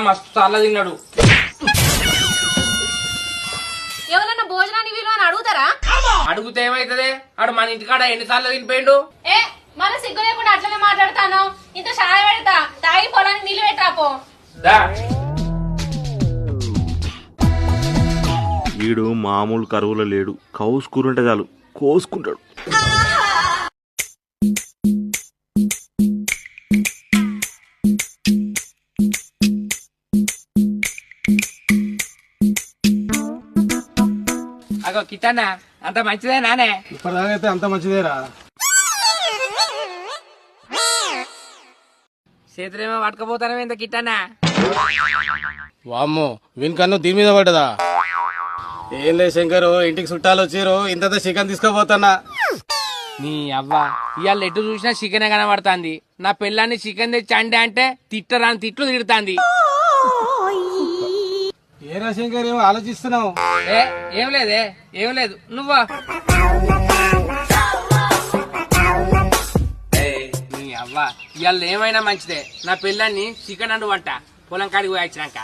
మస్తు చాలా తిన్నాడు. ఎవరన్నా భోజనాన్ని విలువ అని అడుగుతారా? అడుగుతే ఏమైతుంది? ఆడు మన ఇంటికాడ ఎన్నిసార్లు తినిపోయిండు. ఏ మన సిగ్గు లేకుండా అట్లనే మాట్లాడతాను. ఇంత షాయ పెడతా తాగి పొలాన్ని నీళ్ళు పెట్టాపో. వీడు మామూలు కరువులో లేడు, కౌసుకూరుంటే చాలు కోసుకుంటాడు. అగో కిట్టన్నా అంత మంచిదే నానే? ఇప్పటిదాకైతే అంత మంచిదేరా. చేతులేమో పట్టుకపోతాను ఇంత కిట్టన్నా. వామ్మో వీనికన్ను దీని మీద పడ్డదా? ఏం లేదు శంకరు, ఇంటికి చుట్టాలు వచ్చిర్రు, ఇంత చికెన్ తీసుకోపోతున్నా. నీ అవ్వ ఇవాళ ఎటు చూసినా చికెనే కనబడుతుంది. నా పిల్లాన్ని చికెన్ తెచ్చి అండే అంటే తిట్టరాని తిట్లు తిడుతాంది. ఏరా శంకర్ ఏమో ఆలోచిస్తున్నావు? ఏం లేదే, ఏం లేదు. నువ్వా? నీ అవ్వ ఇవాళ ఏమైనా మంచిదే, నా పిల్లాన్ని చికెన్ అండు వంట పొలం కాడికి పోయి వచ్చినాక.